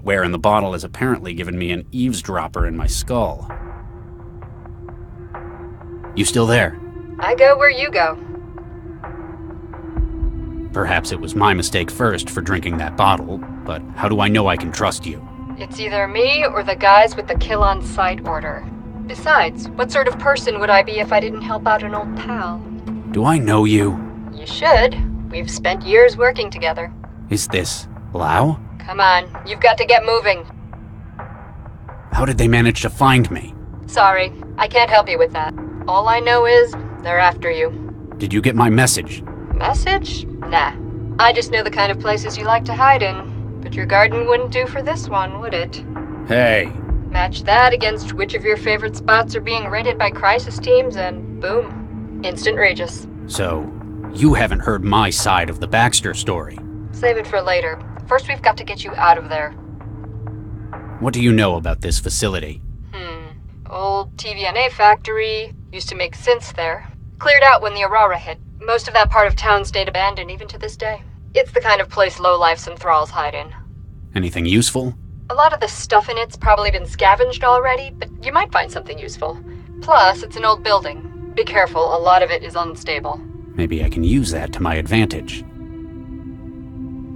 wetware in the bottle has apparently given me an eavesdropper in my skull. You still there? I go where you go. Perhaps it was my mistake first for drinking that bottle, but how do I know I can trust you? It's either me or the guys with the kill-on-sight order. Besides, what sort of person would I be if I didn't help out an old pal? Do I know you? You should. We've spent years working together. Is this Lau? Come on, you've got to get moving. How did they manage to find me? Sorry, I can't help you with that. All I know is, they're after you. Did you get my message? Message? Nah. I just know the kind of places you like to hide in. But your garden wouldn't do for this one, would it? Hey. Match that against which of your favorite spots are being raided by crisis teams, and boom. Instant Regis. So, you haven't heard my side of the Baxter story. Save it for later. First, we've got to get you out of there. What do you know about this facility? Old TVNA factory. Used to make synths there. Cleared out when the Aurora hit. Most of that part of town stayed abandoned even to this day. It's the kind of place lowlifes and thralls hide in. Anything useful? A lot of the stuff in it's probably been scavenged already, but you might find something useful. Plus, it's an old building. Be careful, a lot of it is unstable. Maybe I can use that to my advantage.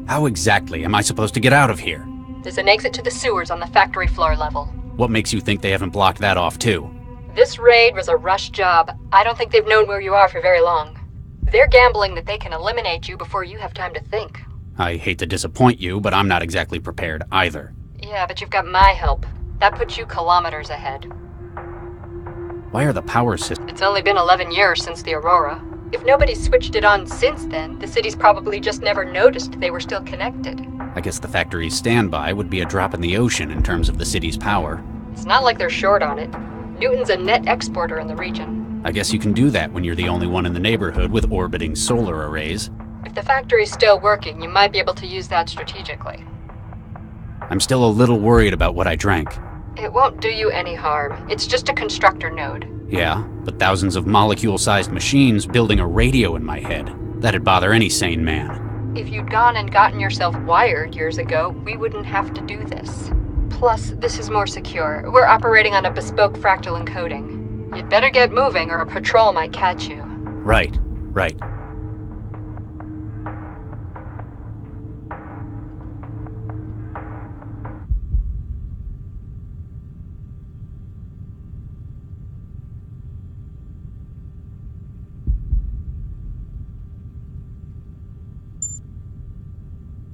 How exactly am I supposed to get out of here? There's an exit to the sewers on the factory floor level. What makes you think they haven't blocked that off too? This raid was a rush job. I don't think they've known where you are for very long. They're gambling that they can eliminate you before you have time to think. I hate to disappoint you, but I'm not exactly prepared either. Yeah, but you've got my help. That puts you kilometers ahead. Why are the power systems? It's only been 11 years since the Aurora. If nobody's switched it on since then, the city's probably just never noticed they were still connected. I guess the factory's standby would be a drop in the ocean in terms of the city's power. It's not like they're short on it. Newton's a net exporter in the region. I guess you can do that when you're the only one in the neighborhood with orbiting solar arrays. If the factory's still working, you might be able to use that strategically. I'm still a little worried about what I drank. It won't do you any harm. It's just a constructor node. Yeah, but thousands of molecule-sized machines building a radio in my head. That'd bother any sane man. If you'd gone and gotten yourself wired years ago, we wouldn't have to do this. Plus, this is more secure. We're operating on a bespoke fractal encoding. You'd better get moving or a patrol might catch you. Right.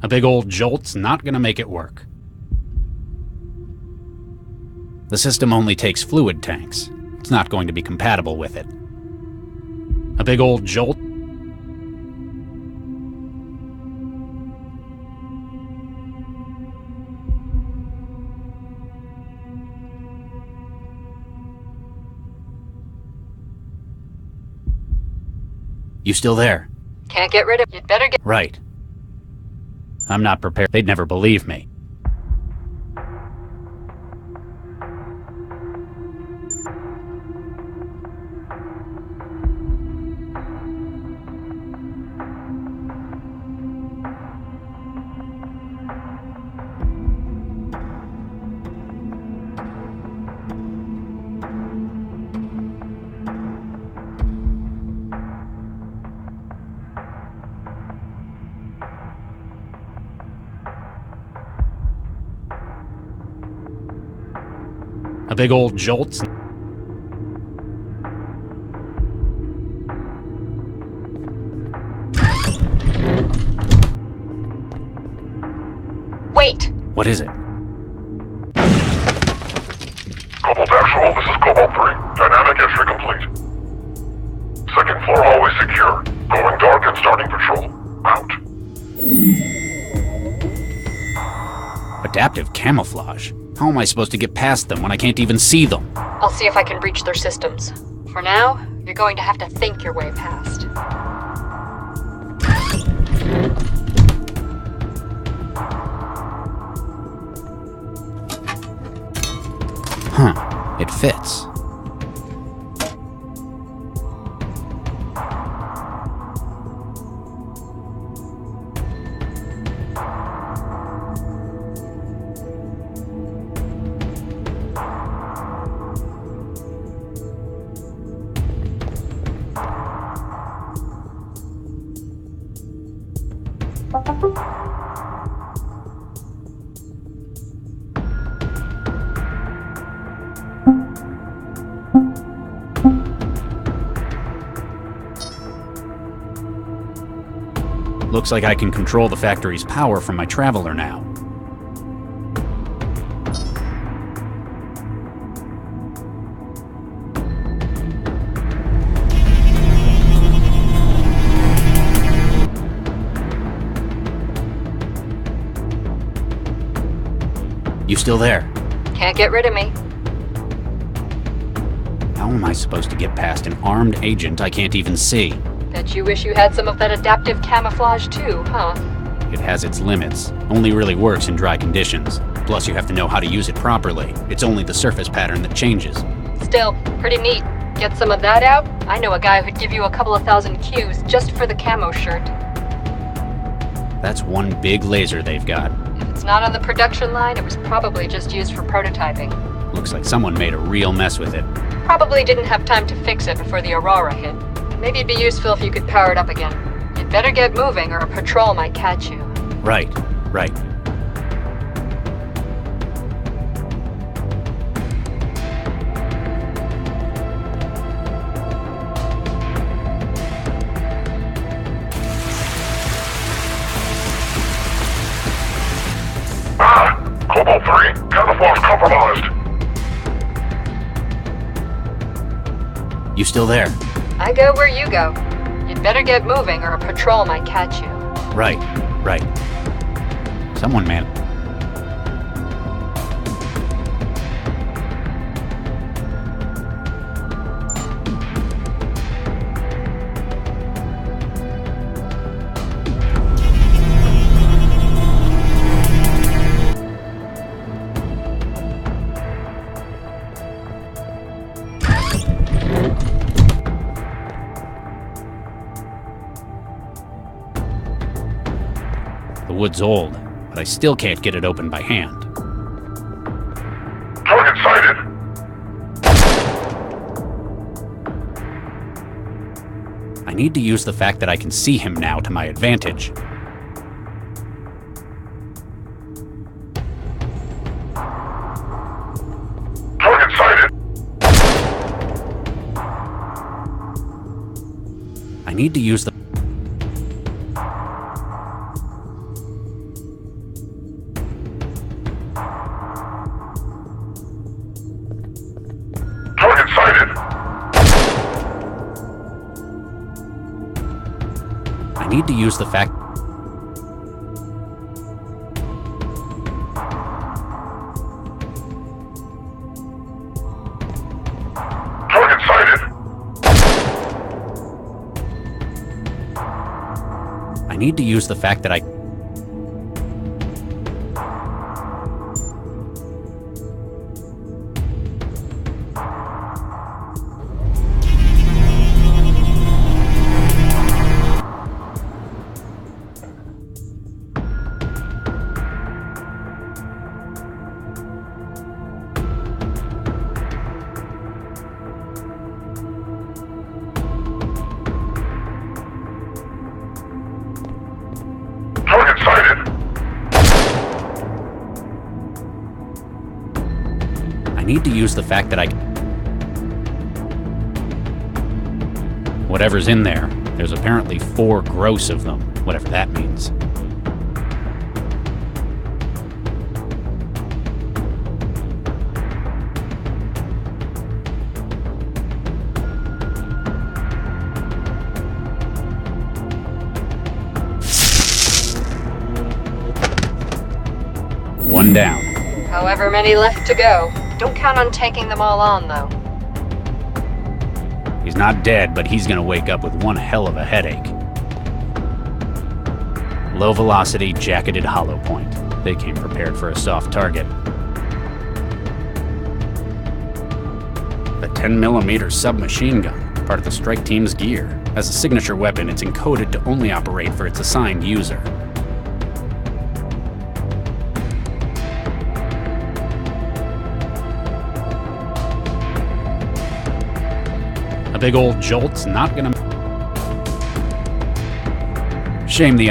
A big old jolt's not gonna make it work. The system only takes fluid tanks. It's not going to be compatible with it. A big old jolt. You still there? Can't get rid of it. You'd better get... Right. I'm not prepared. They'd never believe me. A big old jolt. Wait! What is it? Cobalt Actual, this is Cobalt 3. Dynamic entry complete. Second floor hallway secure. Going dark and starting patrol. Out. Adaptive camouflage? How am I supposed to get past them when I can't even see them? I'll see if I can breach their systems. For now, you're going to have to think your way past. Huh. It fits. Looks like I can control the factory's power from my traveler now. You still there? Can't get rid of me. How am I supposed to get past an armed agent I can't even see? Bet you wish you had some of that adaptive camouflage too, huh? It has its limits. Only really works in dry conditions. Plus you have to know how to use it properly. It's only the surface pattern that changes. Still, pretty neat. Get some of that out? I know a guy who'd give you a couple of thousand Qs just for the camo shirt. That's one big laser they've got. If it's not on the production line, it was probably just used for prototyping. Looks like someone made a real mess with it. Probably didn't have time to fix it before the Aurora hit. Maybe it'd be useful if you could power it up again. You'd better get moving or a patrol might catch you. Right. Cobalt 3, camouflage compromised. You still there? I go where you go. You'd better get moving or a patrol might catch you. Right. Someone, man. The wood's old, but I still can't get it open by hand. Target sighted. I need to use the fact that I can see him now to my advantage. Target sighted. I need to use the... Target sighted. I need to use the fact... Target sighted. I need to use the fact that I... Target sighted. I need to use the fact that I... Whatever's in there, there's apparently 4 gross of them, whatever that means. One down. However many left to go. Don't count on taking them all on, though. He's not dead, but he's gonna wake up with one hell of a headache. Low velocity, jacketed hollow point. They came prepared for a soft target. The 10mm submachine gun, part of the strike team's gear. As a signature weapon, it's encoded to only operate for its assigned user. A big old jolt's not gonna... Shame the...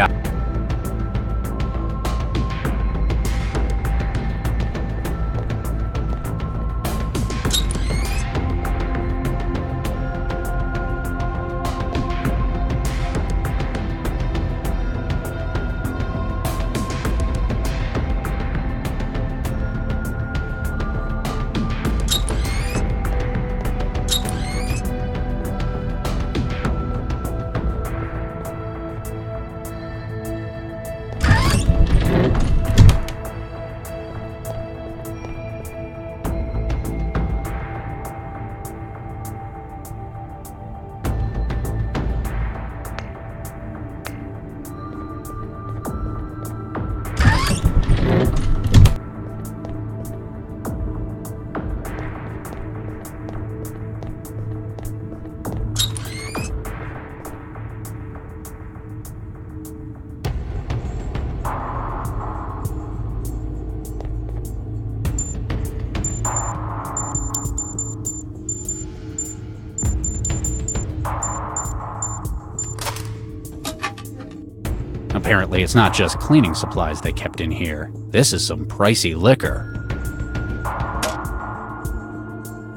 Apparently, it's not just cleaning supplies they kept in here. This is some pricey liquor.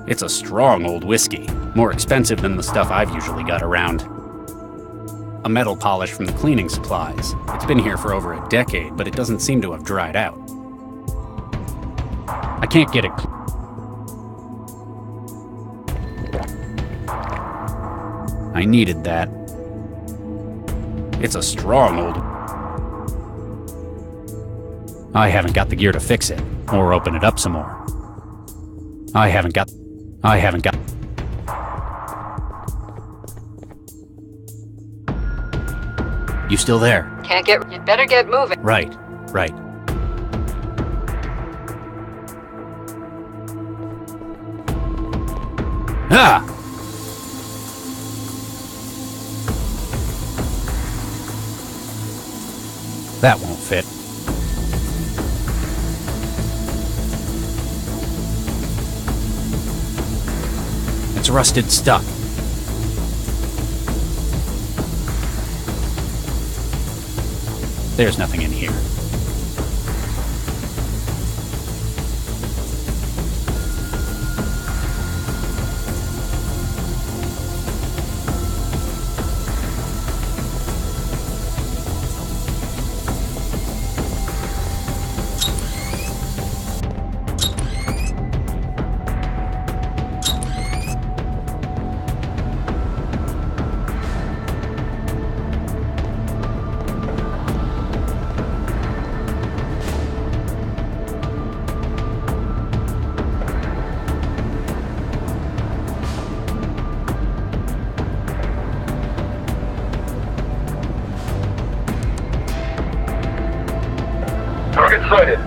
It's a strong old whiskey, more expensive than the stuff I've usually got around. A metal polish from the cleaning supplies. It's been here for over a decade, but it doesn't seem to have dried out. I can't get it. I needed that. It's a strong old... I haven't got the gear to fix it, or open it up some more. I haven't got... You still there? Can't get... You'd better get moving. Right. Ah! That won't fit. It's rusted stuck. There's nothing in here. Target sighted.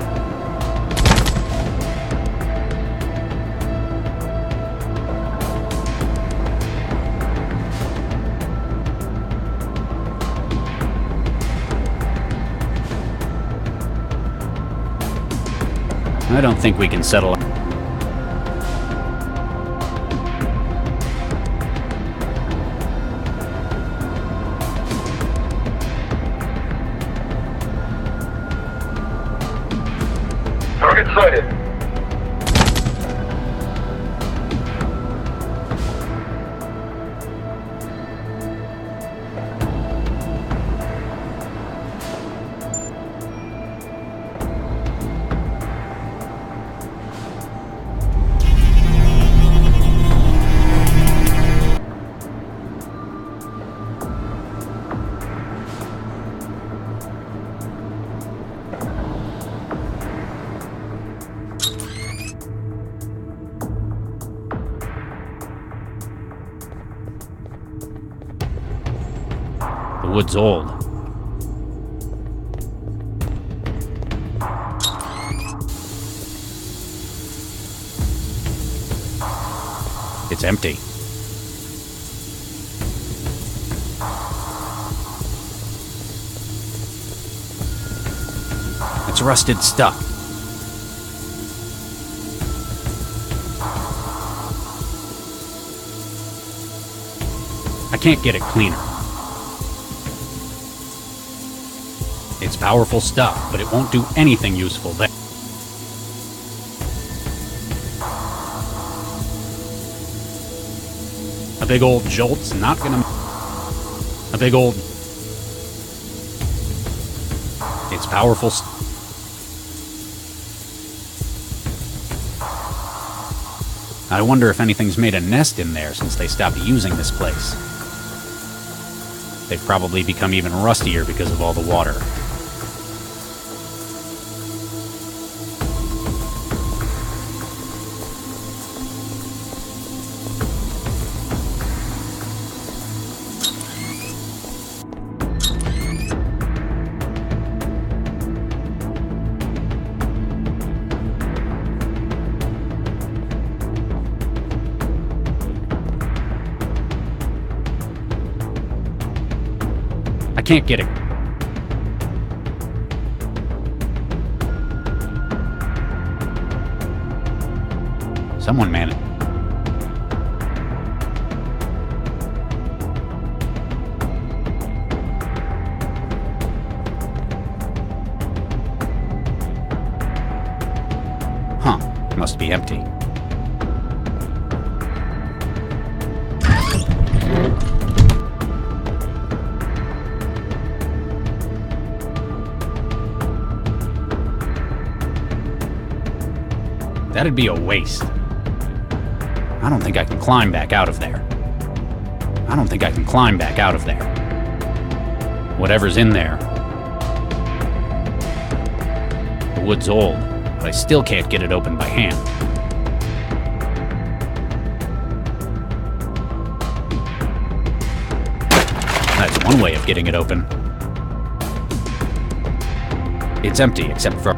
I don't think we can settle. Target sighted. The wood's old. It's empty. It's rusted stuck. I can't get it cleaner. It's powerful stuff, but it won't do anything useful there. A big old jolt's not gonna... A big old... It's powerful I wonder if anything's made a nest in there since they stopped using this place. They've probably become even rustier because of all the water. I can't get it. Someone managed. Must be empty. That'd be a waste. I don't think I can climb back out of there. I don't think I can climb back out of there. Whatever's in there. The wood's old, but I still can't get it open by hand. That's one way of getting it open. It's empty except for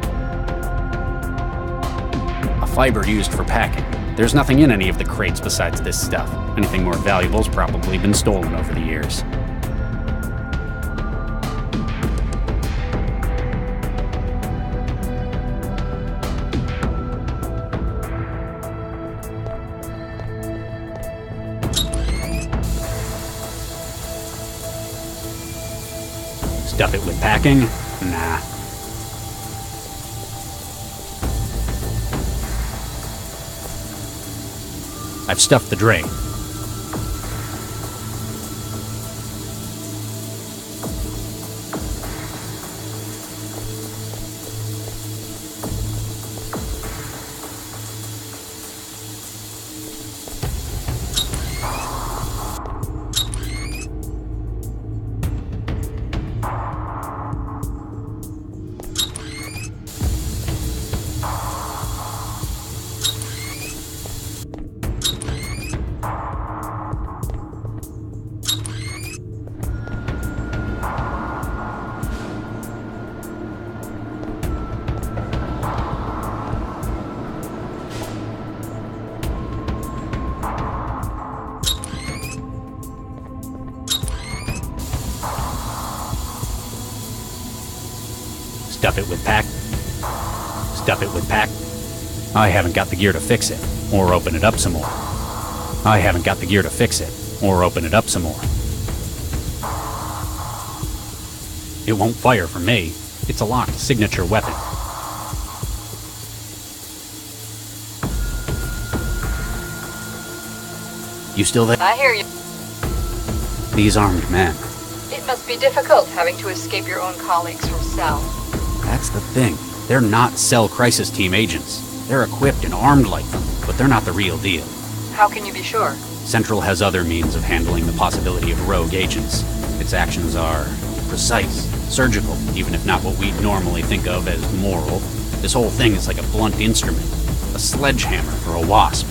a fiber used for packing. There's nothing in any of the crates besides this stuff. Anything more valuable's probably been stolen over the years. Stuff it with packing? Nah. I've stuffed the drain. Stuff it with pack. Stuff it with pack. I haven't got the gear to fix it, or open it up some more. I haven't got the gear to fix it, or open it up some more. It won't fire for me. It's a locked signature weapon. You still there? I hear you. These armed men. It must be difficult having to escape your own colleagues from Cell. That's the thing. They're not Cell Crisis Team agents. They're equipped and armed like them, but they're not the real deal. How can you be sure? Central has other means of handling the possibility of rogue agents. Its actions are precise, surgical, even if not what we'd normally think of as moral. This whole thing is like a blunt instrument, a sledgehammer for a wasp.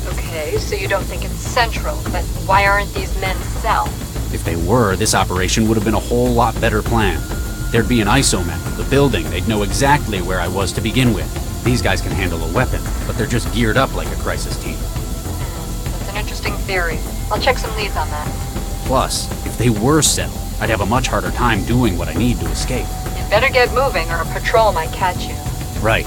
Okay, so you don't think it's Central, but why aren't these men Cell? If they were, this operation would have been a whole lot better planned. There'd be an ISO map of the building. They'd know exactly where I was to begin with. These guys can handle a weapon, but they're just geared up like a crisis team. That's an interesting theory. I'll check some leads on that. Plus, if they were Cell, I'd have a much harder time doing what I need to escape. You better get moving or a patrol might catch you. Right.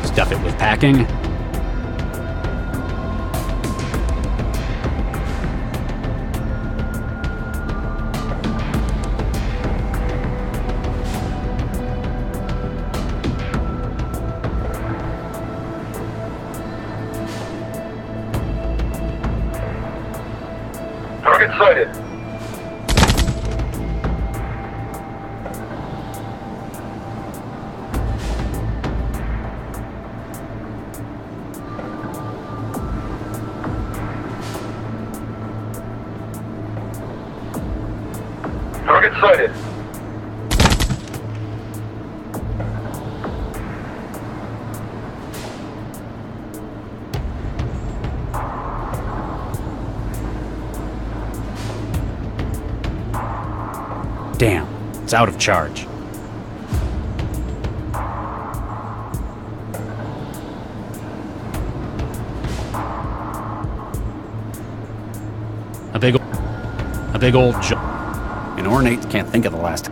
Stuff it with packing. Target sighted. Target sighted. It's out of charge. A big old and Ornate can't think of the last.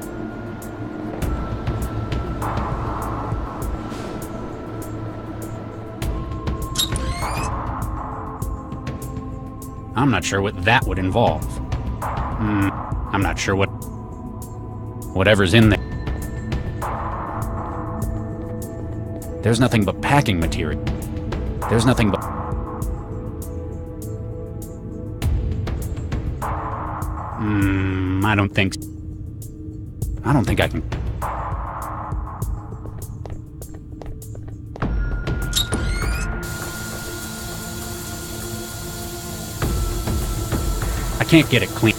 I'm not sure what that would involve. I'm not sure whatever's in there. There's nothing but packing material. There's nothing but... I don't think I can... I can't get it clean.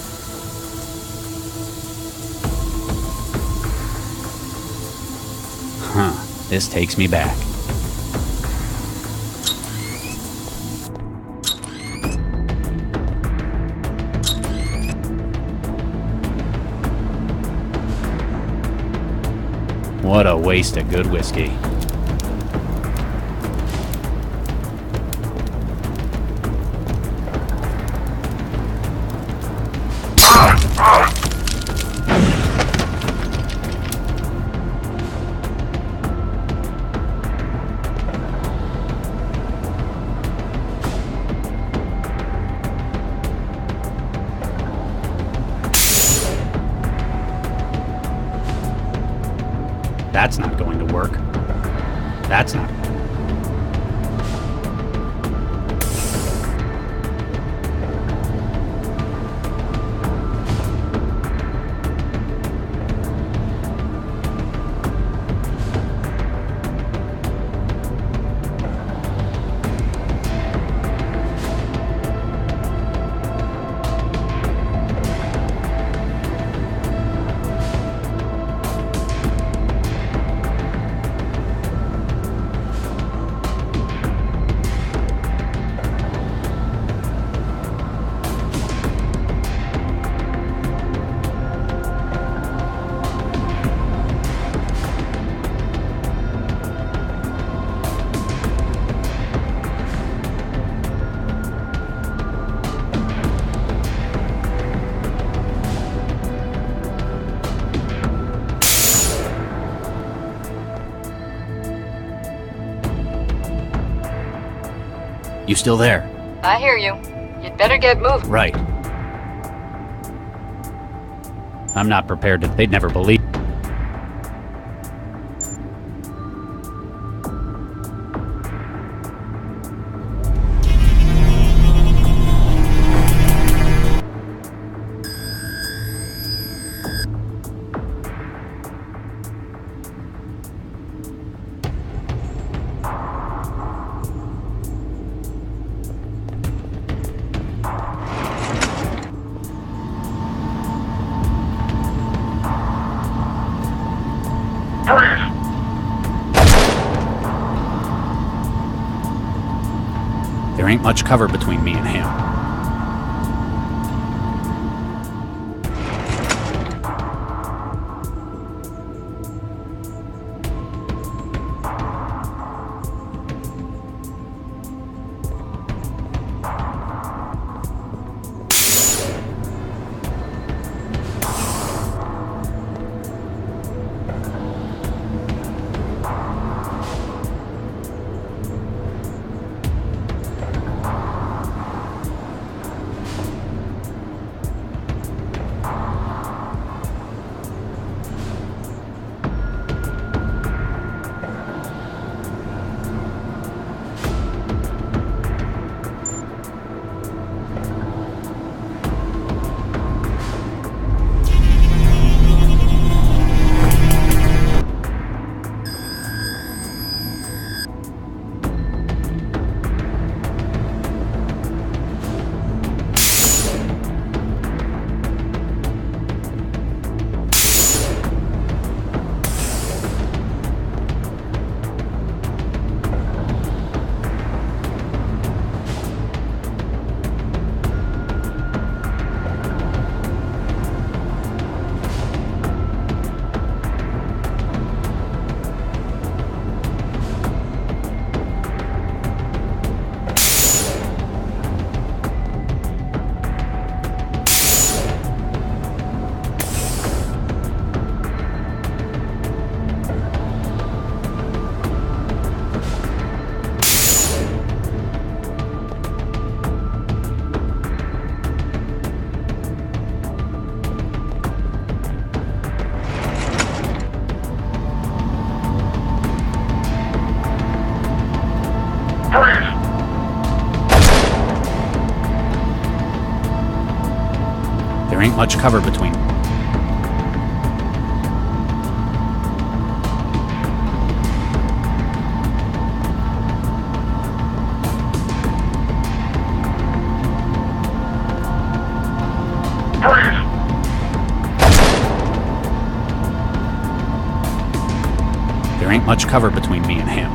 This takes me back. What a waste of good whiskey. That's not going to work. That's not. You still there? I hear you. You'd better get moving. Right. I'm not prepared to... They'd never believe... There ain't much cover between me and him. much cover between. Freeze! There ain't much cover between me and him.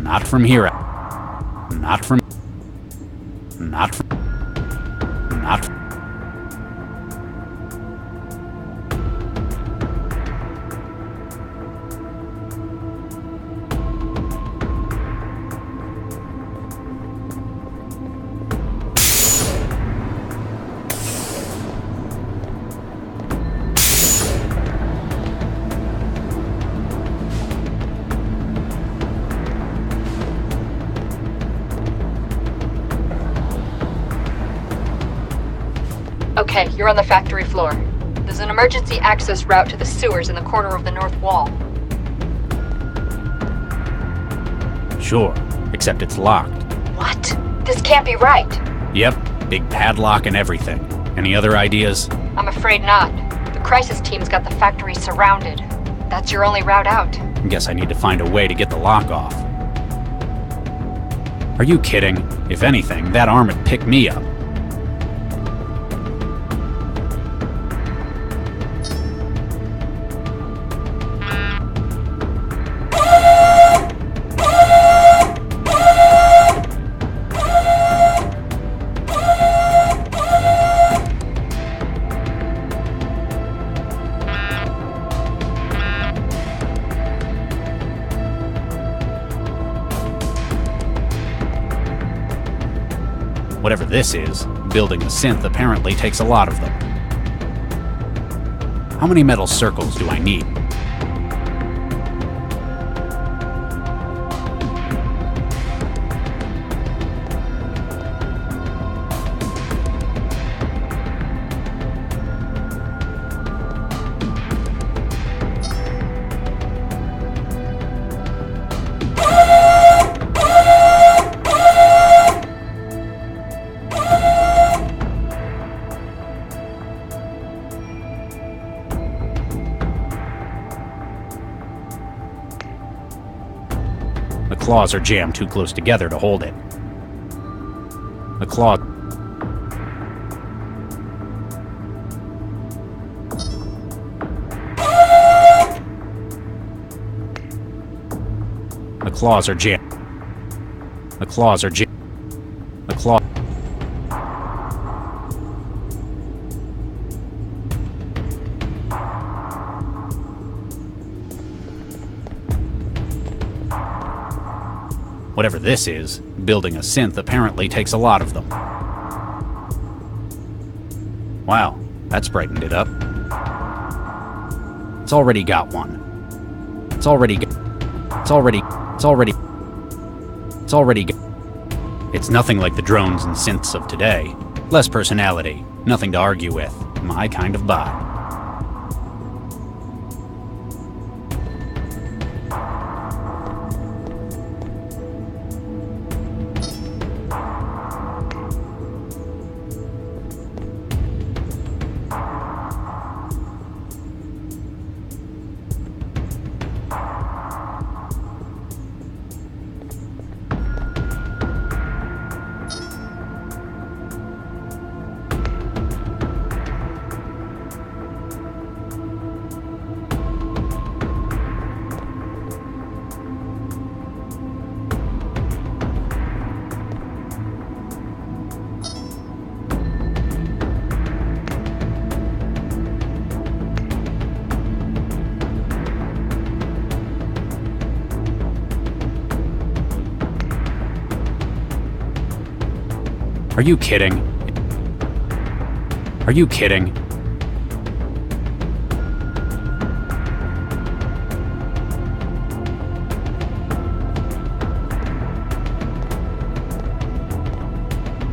Not from here. Not from. Not from. Not. Okay, you're on the factory floor. There's an emergency access route to the sewers in the corner of the north wall. Sure, except it's locked. What? This can't be right. Yep, big padlock and everything. Any other ideas? I'm afraid not. The crisis team's got the factory surrounded. That's your only route out. Guess I need to find a way to get the lock off. Are you kidding? If anything, that arm would pick me up. Whatever this is, building a synth apparently takes a lot of them. How many metal circles do I need? The claws are jammed too close together to hold it. The claw... The claws are jammed. The claws are jammed. The claw... Whatever this is, building a synth apparently takes a lot of them. Wow, that's brightened it up. It's already got one. It's already It's nothing like the drones and synths of today. Less personality, nothing to argue with. My kind of bot. Are you kidding? Are you kidding?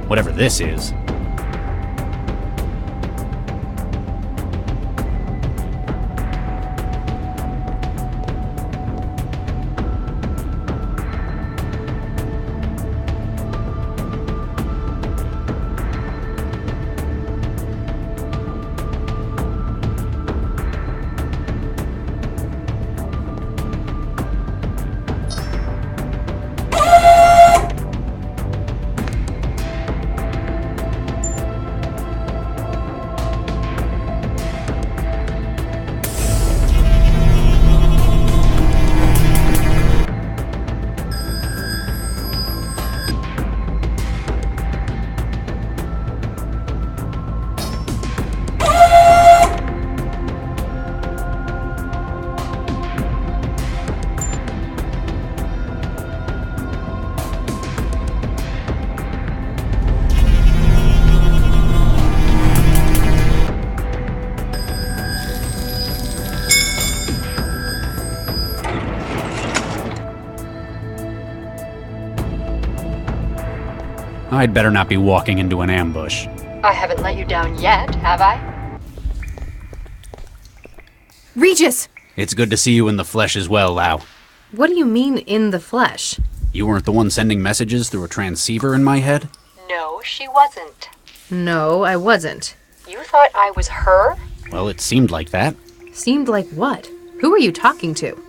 Whatever this is. I'd better not be walking into an ambush. I haven't let you down yet, have I? Regis! It's good to see you in the flesh as well, Lau. What do you mean, in the flesh? You weren't the one sending messages through a transceiver in my head? No, she wasn't. No, I wasn't. You thought I was her? Well, it seemed like that. Seemed like what? Who were you talking to?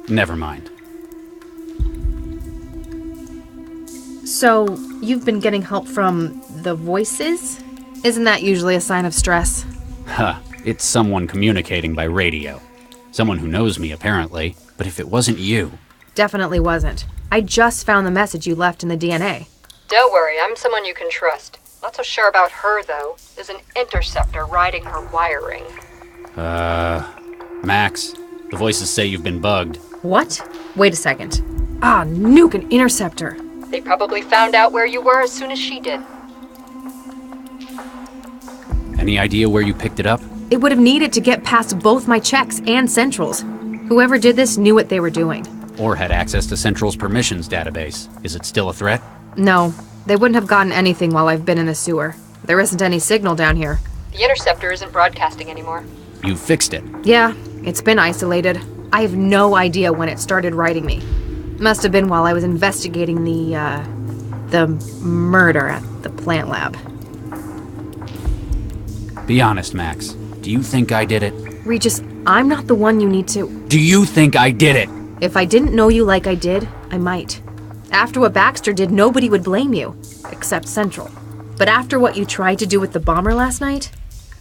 Never mind. So, you've been getting help from the voices? Isn't that usually a sign of stress? Huh. It's someone communicating by radio. Someone who knows me, apparently. But if it wasn't you... Definitely wasn't. I just found the message you left in the DNA. Don't worry, I'm someone you can trust. Not so sure about her, though. There's an interceptor riding her wiring. Max, the voices say you've been bugged. What? Wait a second. Nuke an interceptor. They probably found out where you were as soon as she did. Any idea where you picked it up? It would have needed to get past both my checks and Central's. Whoever did this knew what they were doing. Or had access to Central's permissions database. Is it still a threat? No, they wouldn't have gotten anything while I've been in the sewer. There isn't any signal down here. The interceptor isn't broadcasting anymore. You fixed it. Yeah, it's been isolated. I have no idea when it started writing me. Must have been while I was investigating the murder at the plant lab. Be honest, Max. Do you think I did it? Regis, I'm not the one you need to... Do you think I did it? If I didn't know you like I did, I might. After what Baxter did, nobody would blame you. Except Central. But after what you tried to do with the bomber last night...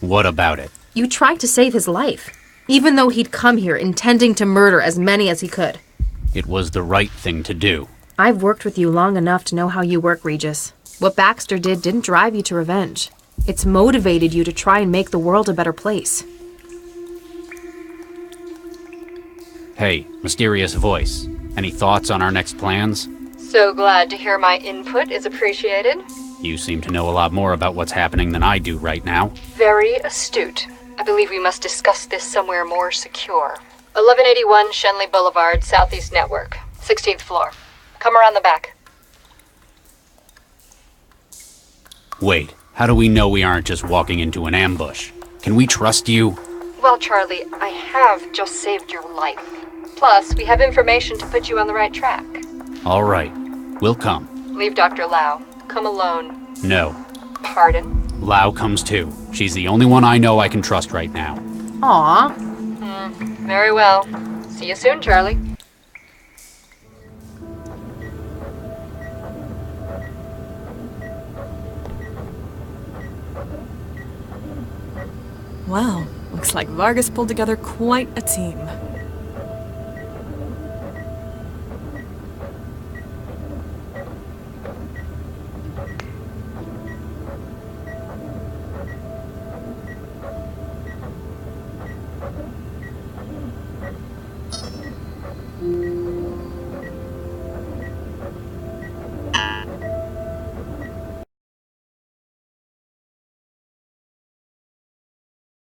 What about it? You tried to save his life. Even though he'd come here intending to murder as many as he could. It was the right thing to do. I've worked with you long enough to know how you work, Regis. What Baxter did didn't drive you to revenge. It's motivated you to try and make the world a better place. Hey, mysterious voice. Any thoughts on our next plans? So glad to hear my input is appreciated. You seem to know a lot more about what's happening than I do right now. Very astute. I believe we must discuss this somewhere more secure. 1181 Shenley Boulevard, Southeast Network. 16th floor. Come around the back. Wait, how do we know we aren't just walking into an ambush? Can we trust you? Well, Charlie, I have just saved your life. Plus, we have information to put you on the right track. All right, we'll come. Leave Dr. Lau. Come alone. No, Pardon? Lau comes too. She's the only one I know I can trust right now. Aw. Very well. See you soon, Charlie. Well, looks like Vargas pulled together quite a team.